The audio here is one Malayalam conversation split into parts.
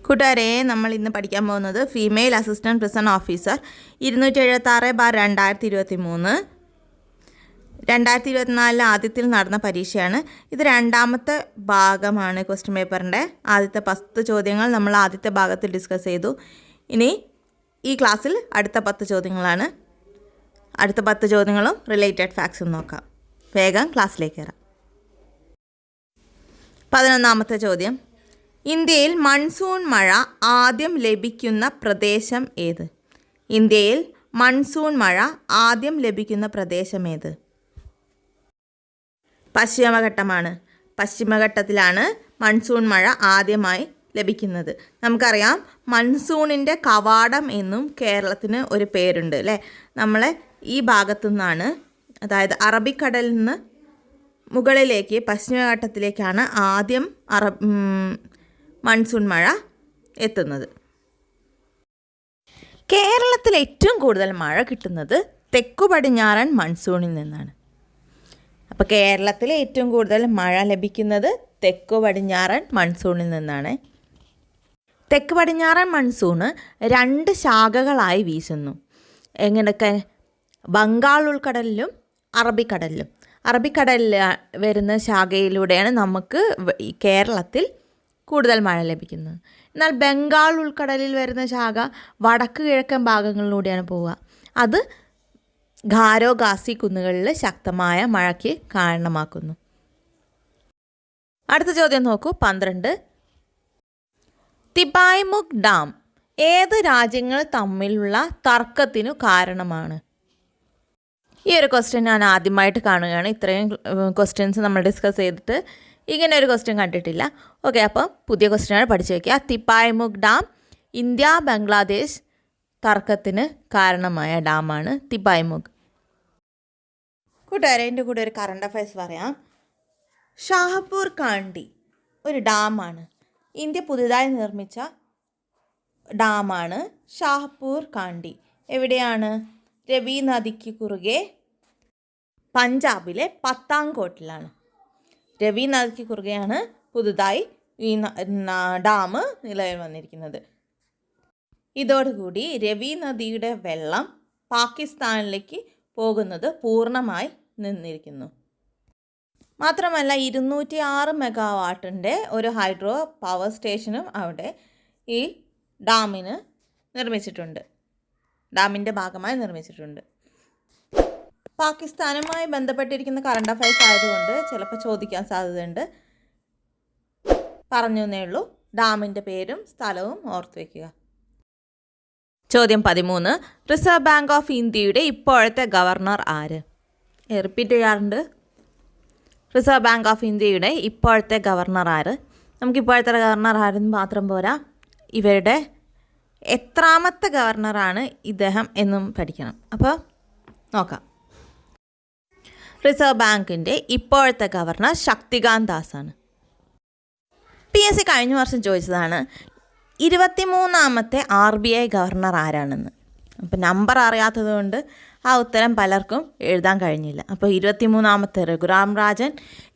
കൂട്ടുകാരെ, നമ്മൾ ഇന്ന് പഠിക്കാൻ പോകുന്നത് ഫീമെയിൽ അസിസ്റ്റൻറ്റ് പ്രിസൺ ഓഫീസർ 276/2023 2024 ആദ്യത്തിൽ നടന്ന പരീക്ഷയാണ്. ഇത് രണ്ടാമത്തെ ഭാഗമാണ്. ക്വസ്റ്റ്യൻ പേപ്പറിൻ്റെ ആദ്യത്തെ 10 ചോദ്യങ്ങൾ നമ്മൾ ആദ്യത്തെ ഭാഗത്തിൽ ഡിസ്കസ് ചെയ്തു. ഇനി ഈ ക്ലാസ്സിൽ അടുത്ത 10 ചോദ്യങ്ങളാണ്. അടുത്ത 10 ചോദ്യങ്ങളും റിലേറ്റഡ് ഫാക്ട്സും നോക്കാം. വേഗം ക്ലാസ്സിലേക്ക് കയറാം. 11ാമത്തെ ചോദ്യം, ഇന്ത്യയിൽ മൺസൂൺ മഴ ആദ്യം ലഭിക്കുന്ന പ്രദേശം ഏത്? ഇന്ത്യയിൽ മൺസൂൺ മഴ ആദ്യം ലഭിക്കുന്ന പ്രദേശം ഏത്? പശ്ചിമഘട്ടമാണ്. പശ്ചിമഘട്ടത്തിലാണ് മൺസൂൺ മഴ ആദ്യമായി ലഭിക്കുന്നത്. നമുക്കറിയാം, മൺസൂണിൻ്റെ കവാടം എന്നും കേരളത്തിന് ഒരു പേരുണ്ട് അല്ലേ? നമ്മളെ ഈ ഭാഗത്തു നിന്നാണ്, അതായത് അറബിക്കടലിൽ നിന്ന് മുകളിലേക്ക് പശ്ചിമഘട്ടത്തിലേക്കാണ് ആദ്യം മൺസൂൺ മഴ എത്തുന്നത്. കേരളത്തിൽ ഏറ്റവും കൂടുതൽ മഴ കിട്ടുന്നത് തെക്കു പടിഞ്ഞാറൻ മൺസൂണിൽ നിന്നാണ്. അപ്പോൾ കേരളത്തിൽ ഏറ്റവും കൂടുതൽ മഴ ലഭിക്കുന്നത് തെക്കു പടിഞ്ഞാറൻ മൺസൂണിൽ നിന്നാണ്. തെക്ക് പടിഞ്ഞാറൻ മൺസൂണ് 2 ശാഖകളായി വീശുന്നു. എങ്ങനെയൊക്കെ? ബംഗാൾ ഉൾക്കടലിലും അറബിക്കടലിലും. അറബിക്കടലിൽ വരുന്ന ശാഖയിലൂടെയാണ് നമുക്ക് കേരളത്തിൽ കൂടുതൽ മഴ ലഭിക്കുന്നത്. എന്നാൽ ബംഗാൾ ഉൾക്കടലിൽ വരുന്ന ശാഖ വടക്ക് കിഴക്കൻ ഭാഗങ്ങളിലൂടെയാണ് പോവുക. അത് ഖാരോ ഖാസി കുന്നുകളിൽ ശക്തമായ മഴയ്ക്ക് കാരണമാക്കുന്നു. അടുത്ത ചോദ്യം നോക്കൂ. 12. തിപായ്മുഖ് ഡാം ഏത് രാജ്യങ്ങൾ തമ്മിലുള്ള തർക്കത്തിനു കാരണമാണ്? ഈ ഒരു ക്വസ്റ്റ്യൻ ഞാൻ ആദ്യമായിട്ട് കാണുകയാണ്. ഇത്രയും ക്വസ്റ്റ്യൻസ് നമ്മൾ ഡിസ്കസ് ചെയ്തിട്ട് ഇങ്ങനെ ഒരു ക്വസ്റ്റ്യൻ കണ്ടിട്ടില്ല. ഓക്കെ, അപ്പോൾ പുതിയ ക്വസ്റ്റ്യനാണ്, പഠിച്ചു വയ്ക്കുക. തിപായ്മുഖ് ഡാം ഇന്ത്യ ബംഗ്ലാദേശ് തർക്കത്തിന് കാരണമായ ഡാമാണ് തിപായ്മുഖ്. കൂട്ടുകാരെ, എൻ്റെ കൂടെ ഒരു കറണ്ട് അഫയേഴ്സ് പറയാം. ഷാഹ്പൂർ കാണ്ടി ഒരു ഡാമാണ്. ഇന്ത്യ പുതുതായി നിർമ്മിച്ച ഡാമാണ് ഷാഹ്പൂർ കാണ്ടി. എവിടെയാണ്? രവി നദിക്ക് കുറുകെ പഞ്ചാബിലെ പത്താൻകോട്ടിലാണ്. രവി നദിക്ക് കുറുകെയാണ് പുതുതായി ഈ ഡാം നിലവിൽ വന്നിരിക്കുന്നത്. ഇതോടുകൂടി രവി നദിയുടെ വെള്ളം പാകിസ്ഥാനിലേക്ക് പോകുന്നത് പൂർണ്ണമായി നിന്നിരിക്കുന്നു. മാത്രമല്ല 206 മെഗാവാട്ടിൻ്റെ ഒരു ഹൈഡ്രോ പവർ സ്റ്റേഷനും അവിടെ ഈ ഡാമിന് നിർമ്മിച്ചിട്ടുണ്ട്. ഡാമിൻ്റെ ഭാഗമായി നിർമ്മിച്ചിട്ടുണ്ട്. പാകിസ്ഥാനുമായി ബന്ധപ്പെട്ടിരിക്കുന്ന കറണ്ട് അഫയേഴ്സ് ആയതുകൊണ്ട് ചിലപ്പോൾ ചോദിക്കാൻ സാധ്യതയുണ്ട്. പറഞ്ഞു എന്നേ ഉള്ളൂ. ഡാമിൻ്റെ പേരും സ്ഥലവും ഓർത്തു വയ്ക്കുക. ചോദ്യം 13. റിസർവ് ബാങ്ക് ഓഫ് ഇന്ത്യയുടെ ഇപ്പോഴത്തെ ഗവർണർ ആര്? റിപ്പീറ്റ് ചെയ്യാറുണ്ട്. റിസർവ് ബാങ്ക് ഓഫ് ഇന്ത്യയുടെ ഇപ്പോഴത്തെ ഗവർണർ ആര്? നമുക്കിപ്പോഴത്തെ ഗവർണർ ആരെന്ന് മാത്രം പോരാ, ഇവരുടെ എത്രാമത്തെ ഗവർണറാണ് ഇദ്ദേഹം എന്നും പഠിക്കണം. അപ്പോൾ നോക്കാം. റിസർവ് ബാങ്കിൻ്റെ ഇപ്പോഴത്തെ ഗവർണർ ശക്തികാന്ത് ദാസാണ്. PSC കഴിഞ്ഞ വർഷം ചോദിച്ചതാണ് 23ാമത്തെ RBI ഗവർണർ ആരാണെന്ന്. അപ്പോൾ നമ്പർ അറിയാത്തത് കൊണ്ട് ആ ഉത്തരം പലർക്കും എഴുതാൻ കഴിഞ്ഞില്ല. അപ്പോൾ 23ാമത്തെ രഘുറാം രാജൻ,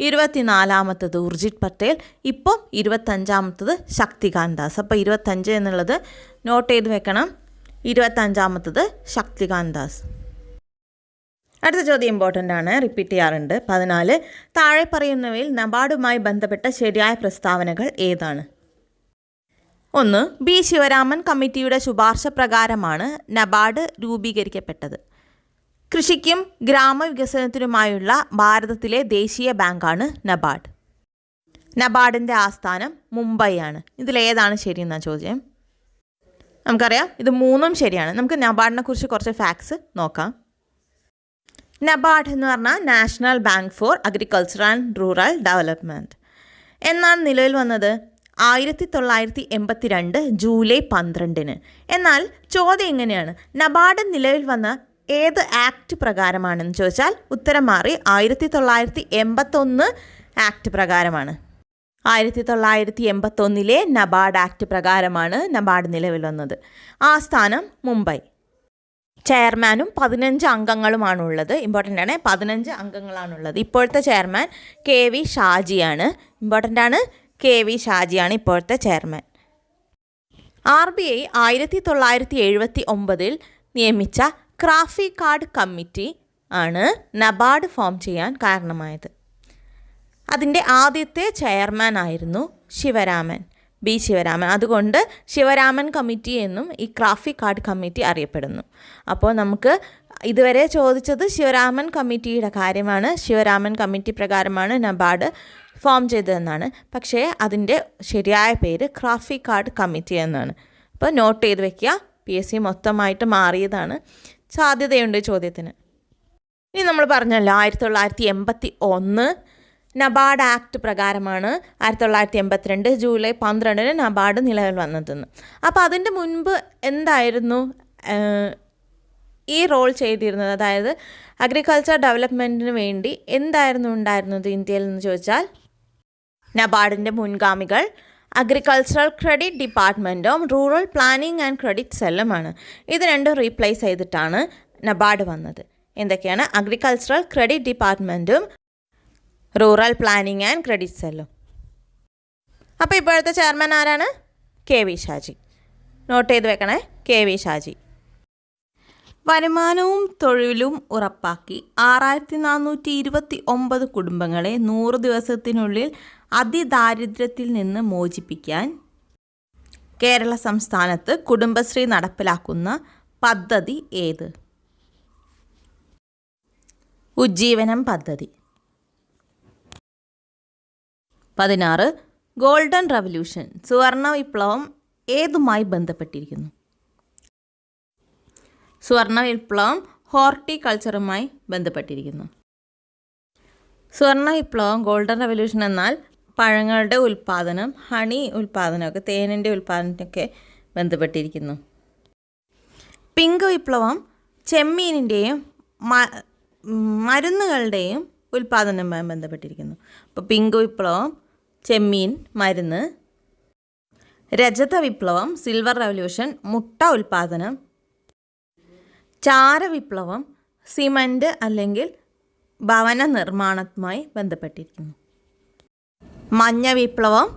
24ാമത്തത് ഉർജിത് പട്ടേൽ, ഇപ്പോൾ 25ാമത്തത് ശക്തികാന്ത് ദാസ്. അപ്പോൾ 25 എന്നുള്ളത് നോട്ട് ചെയ്ത് വെക്കണം. 25ാമത്തത് ശക്തികാന്ത് ദാസ്. അടുത്ത ചോദ്യം ഇമ്പോർട്ടൻ്റ് ആണ്, റിപ്പീറ്റ് ചെയ്യാറുണ്ട്. 14. താഴെ പറയുന്നവയിൽ നബാർഡുമായി ബന്ധപ്പെട്ട ശരിയായ പ്രസ്താവനകൾ ഏതാണ്? 1. B. ശിവരാമൻ കമ്മിറ്റിയുടെ ശുപാർശ പ്രകാരമാണ് നബാർഡ് രൂപീകരിക്കപ്പെട്ടത്. കൃഷിക്കും ഗ്രാമവികസനത്തിനുമായുള്ള ഭാരതത്തിലെ ദേശീയ ബാങ്കാണ് നബാർഡ്. നബാർഡിൻ്റെ ആസ്ഥാനം മുംബൈയാണ്. ഇതിലേതാണ് ശരിയെന്ന ചോദ്യം. നമുക്കറിയാം ഇത് 3ഉം ശരിയാണ്. നമുക്ക് നബാർഡിനെ കുറിച്ച് കുറച്ച് ഫാക്ട്സ് നോക്കാം. നബാർഡ് എന്ന് പറഞ്ഞാൽ national bank for agriculture and rural development എന്നാണ് നിലവിൽ വന്നത് 1982 ജൂലൈ 12. എന്നാൽ ചോദ്യം എങ്ങനെയാണ്? നബാർഡ് നിലവിൽ വന്ന ഏത് ആക്ട് പ്രകാരമാണെന്ന് ചോദിച്ചാൽ ഉത്തരം മാറി 1981 ആക്ട് പ്രകാരമാണ്? 1981 നബാർഡ് ആക്ട് പ്രകാരമാണ് നബാർഡ് നിലവിൽ വന്നത്. ആസ്ഥാനം മുംബൈ. ചെയർമാനും 15 അംഗങ്ങളുമാണുള്ളത്. ഇമ്പോർട്ടൻ്റ് ആണ്, 15 അംഗങ്ങളാണുള്ളത്. ഇപ്പോഴത്തെ ചെയർമാൻ KV ഷാജിയാണ്. ഇമ്പോർട്ടൻ്റ് ആണ്, KV ഷാജിയാണ് ഇപ്പോഴത്തെ ചെയർമാൻ. RBI 1979 നിയമിച്ച ക്രാഫി കാർഡ് കമ്മിറ്റി ആണ് നബാർഡ് ഫോം ചെയ്യാൻ കാരണമായത്. അതിൻ്റെ ആദ്യത്തെ ചെയർമാൻ ആയിരുന്നു ശിവരാമൻ, B. ശിവരാമൻ. അതുകൊണ്ട് ശിവരാമൻ കമ്മിറ്റി എന്നും ഈ ക്രാഫി കാർഡ് കമ്മിറ്റി അറിയപ്പെടുന്നു. അപ്പോൾ നമുക്ക് ഇതുവരെ ചോദിച്ചത് ശിവരാമൻ കമ്മിറ്റിയുടെ കാര്യമാണ്. ശിവരാമൻ കമ്മിറ്റി പ്രകാരമാണ് നബാർഡ് ഫോം ചെയ്തതെന്നാണ്. പക്ഷേ അതിൻ്റെ ശരിയായ പേര് ക്രാഫി കാർഡ് കമ്മിറ്റി എന്നാണ്. അപ്പോൾ നോട്ട് ചെയ്ത് വെക്കുക. PSC മൊത്തമായിട്ട് മാറിയതാണ്. സാധ്യതയുണ്ട് ചോദ്യത്തിന്. ഇനി നമ്മൾ പറഞ്ഞല്ലോ 1981 നബാർഡ് ആക്ട് പ്രകാരമാണ് 1982 ജൂലൈ 12 നബാർഡ് നിലവിൽ വന്നതെന്ന്. അപ്പോൾ അതിൻ്റെ മുൻപ് എന്തായിരുന്നു ഈ റോൾ ചെയ്തിരുന്നത്? അതായത് അഗ്രികൾച്ചർ ഡെവലപ്മെൻറ്റിന് വേണ്ടി എന്തായിരുന്നു ഉണ്ടായിരുന്നത് ഇന്ത്യയിൽ എന്ന് ചോദിച്ചാൽ, നബാർഡിൻ്റെ മുൻഗാമികൾ അഗ്രികൾച്ചറൽ ക്രെഡിറ്റ് ഡിപ്പാർട്ട്മെൻറ്റും റൂറൽ പ്ലാനിംഗ് ആൻഡ് ക്രെഡിറ്റ് സെല്ലുമാണ്. ഇത് രണ്ടും റീപ്ലേസ് ചെയ്തിട്ടാണ് നബാർഡ് വന്നത്. എന്തൊക്കെയാണ്? അഗ്രികൾച്ചറൽ ക്രെഡിറ്റ് ഡിപ്പാർട്ട്മെൻറ്റും റൂറൽ പ്ലാനിംഗ് ആൻഡ് ക്രെഡിറ്റ് സെല്ലും. അപ്പോൾ ഇപ്പോഴത്തെ ചെയർമാൻ ആരാണ്? KV ഷാജി. നോട്ട് ചെയ്ത് വെക്കണേ, KV ഷാജി. വരുമാനവും തൊഴിലും ഉറപ്പാക്കി 6429 കുടുംബങ്ങളെ 100 ദിവസത്തിനുള്ളിൽ അതിദാരിദ്ര്യത്തിൽ നിന്ന് മോചിപ്പിക്കാൻ കേരള സംസ്ഥാനത്ത് കുടുംബശ്രീ നടപ്പിലാക്കുന്ന പദ്ധതി ഏത്? ഉജ്ജീവനം പദ്ധതി. 16 ഗോൾഡൻ റവല്യൂഷൻ, സുവർണ വിപ്ലവം ഏതുമായി ബന്ധപ്പെട്ടിരിക്കുന്നു? സുവർണ വിപ്ലവം ഹോർട്ടിക്കൾച്ചറുമായി ബന്ധപ്പെട്ടിരിക്കുന്നു. സുവർണ വിപ്ലവം, ഗോൾഡൻ റവല്യൂഷൻ എന്നാൽ പഴങ്ങളുടെ ഉൽപ്പാദനം, ഹണി ഉൽപ്പാദനമൊക്കെ, തേനിൻ്റെ ഉൽപ്പാദനമൊക്കെ ബന്ധപ്പെട്ടിരിക്കുന്നു. പിങ്ക് വിപ്ലവം ചെമ്മീനിൻ്റെയും മരുന്നുകളുടെയും ഉൽപ്പാദനവുമായി ബന്ധപ്പെട്ടിരിക്കുന്നു. അപ്പോൾ പിങ്ക് വിപ്ലവം ചെമ്മീൻ, മരുന്ന്. രജത വിപ്ലവം സിൽവർ റവല്യൂഷൻ, മുട്ട ഉൽപ്പാദനം. ചാര വിപ്ലവം സിമൻറ്റ് അല്ലെങ്കിൽ ഭവന നിർമ്മാണവുമായി ബന്ധപ്പെട്ടിരിക്കുന്നു. മഞ്ഞ വിപ്ലവം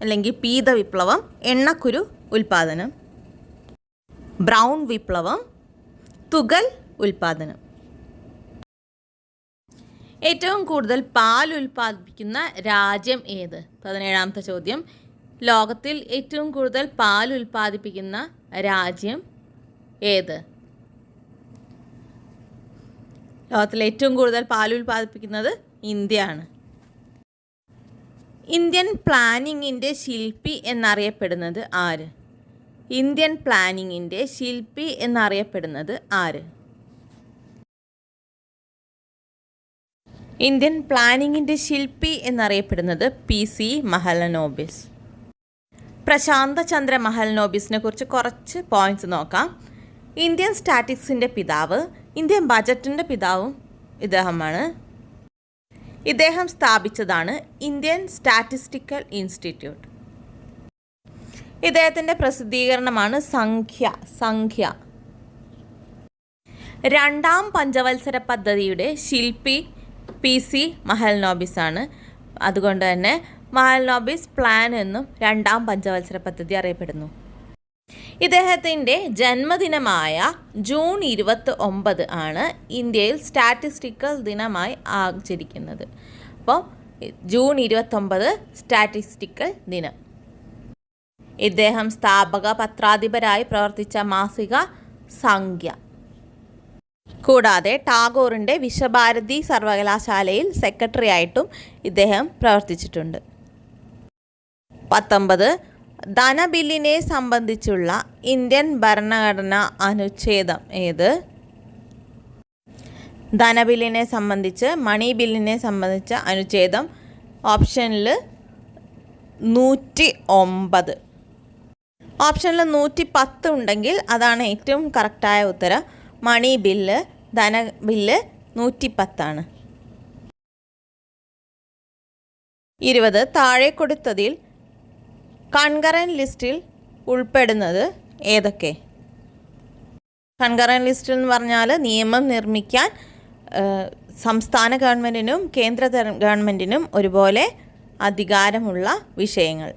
അല്ലെങ്കിൽ പീത വിപ്ലവം എണ്ണക്കുരു ഉൽപ്പാദനം. ബ്രൗൺ വിപ്ലവം തുകൽ ഉൽപ്പാദനം. ഏറ്റവും കൂടുതൽ പാൽ ഉൽപ്പാദിപ്പിക്കുന്ന രാജ്യം ഏത്? 17ാമത്തെ ചോദ്യം. ലോകത്തിൽ ഏറ്റവും കൂടുതൽ പാൽ ഉൽപ്പാദിപ്പിക്കുന്ന രാജ്യം ഏത്? ലോകത്തിൽ ഏറ്റവും കൂടുതൽ പാൽ ഉൽപ്പാദിപ്പിക്കുന്നത് ഇന്ത്യയാണ്. ഇന്ത്യൻ പ്ലാനിങ്ങിൻ്റെ ശില്പി എന്നറിയപ്പെടുന്നത് ആര്? ഇന്ത്യൻ പ്ലാനിങ്ങിൻ്റെ ശില്പി എന്നറിയപ്പെടുന്നത് ആര്? ഇന്ത്യൻ പ്ലാനിങ്ങിൻ്റെ ശില്പി എന്നറിയപ്പെടുന്നത് PC മഹലനോബിസ്. പ്രശാന്ത ചന്ദ്ര മഹലനോബിസിനെ കുറിച്ച് കുറച്ച് പോയിന്റ്സ് നോക്കാം. ഇന്ത്യൻ സ്റ്റാറ്റിക്സിൻ്റെ പിതാവ്, ഇന്ത്യൻ ബജറ്റിൻ്റെ പിതാവും ഇദ്ദേഹമാണ്. ഇദ്ദേഹം സ്ഥാപിച്ചതാണ് ഇന്ത്യൻ സ്റ്റാറ്റിസ്റ്റിക്കൽ ഇൻസ്റ്റിറ്റ്യൂട്ട്. ഇദ്ദേഹത്തിൻ്റെ പ്രസിദ്ധീകരണമാണ് സംഖ്യ. രണ്ടാം പഞ്ചവത്സര പദ്ധതിയുടെ ശില്പി PC മഹലനോബിസ് ആണ്. അതുകൊണ്ട് തന്നെ മഹലനോബിസ് പ്ലാൻ എന്നും രണ്ടാം പഞ്ചവത്സര പദ്ധതി അറിയപ്പെടുന്നു. ഇദ്ദേഹത്തിൻ്റെ ജന്മദിനമായ ജൂൺ 29 ആണ് ഇന്ത്യയിൽ സ്റ്റാറ്റിസ്റ്റിക്കൽ ദിനമായി ആചരിക്കുന്നത്. അപ്പോൾ ജൂൺ 29 സ്റ്റാറ്റിസ്റ്റിക്കൽ ദിനം. ഇദ്ദേഹം സ്ഥാപക പത്രാധിപരായി പ്രവർത്തിച്ച മാസിക സംഖ്യ. കൂടാതെ ടാഗോറിൻ്റെ വിശ്വഭാരതി സർവകലാശാലയിൽ സെക്രട്ടറി ആയിട്ടും ഇദ്ദേഹം പ്രവർത്തിച്ചിട്ടുണ്ട്. 19 ധനബില്ലിനെ സംബന്ധിച്ചുള്ള ഇന്ത്യൻ ഭരണഘടന അനുച്ഛേദം ഏത്? ധനബില്ലിനെ സംബന്ധിച്ച്, മണി ബില്ലിനെ സംബന്ധിച്ച അനുച്ഛേദം ഓപ്ഷനിൽ 109. ഓപ്ഷനിൽ 110 ഉണ്ടെങ്കിൽ അതാണ് ഏറ്റവും കറക്റ്റായ ഉത്തരം. മണി ബില്ല്, ധനബില്ല് 110 ആണ്. 20 താഴെ കൊടുത്തതിൽ കൺകറൻറ്റ് ലിസ്റ്റിൽ ഉൾപ്പെടുന്നത് ഏതൊക്കെ? കൺകറൻറ്റ് ലിസ്റ്റിൽ എന്ന് പറഞ്ഞാൽ നിയമം നിർമ്മിക്കാൻ സംസ്ഥാന ഗവൺമെൻറ്റിനും കേന്ദ്ര ഗവൺമെൻറ്റിനും ഒരുപോലെ അധികാരമുള്ള വിഷയങ്ങൾ,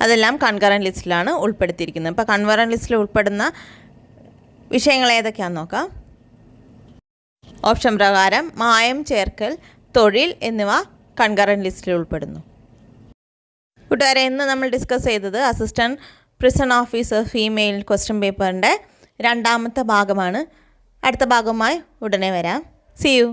അതെല്ലാം കൺകറൻറ്റ് ലിസ്റ്റിലാണ് ഉൾപ്പെടുത്തിയിരിക്കുന്നത്. ഇപ്പോൾ കൺകറൻറ്റ് ലിസ്റ്റിൽ ഉൾപ്പെടുന്ന വിഷയങ്ങൾ ഏതൊക്കെയാണെന്ന് നോക്കാം. ഓപ്ഷൻ പ്രകാരം മായം ചേർക്കൽ, തൊഴിൽ എന്നിവ കൺകറൻറ്റ് ലിസ്റ്റിൽ ഉൾപ്പെടുന്നു. കൂട്ടുകാരെ, ഇന്ന് നമ്മൾ ഡിസ്കസ് ചെയ്തത് assistant prison officer female question പേപ്പറിൻ്റെ 2ാമത്തെ ഭാഗമാണ്. അടുത്ത ഭാഗവുമായി ഉടനെ വരാം. See you.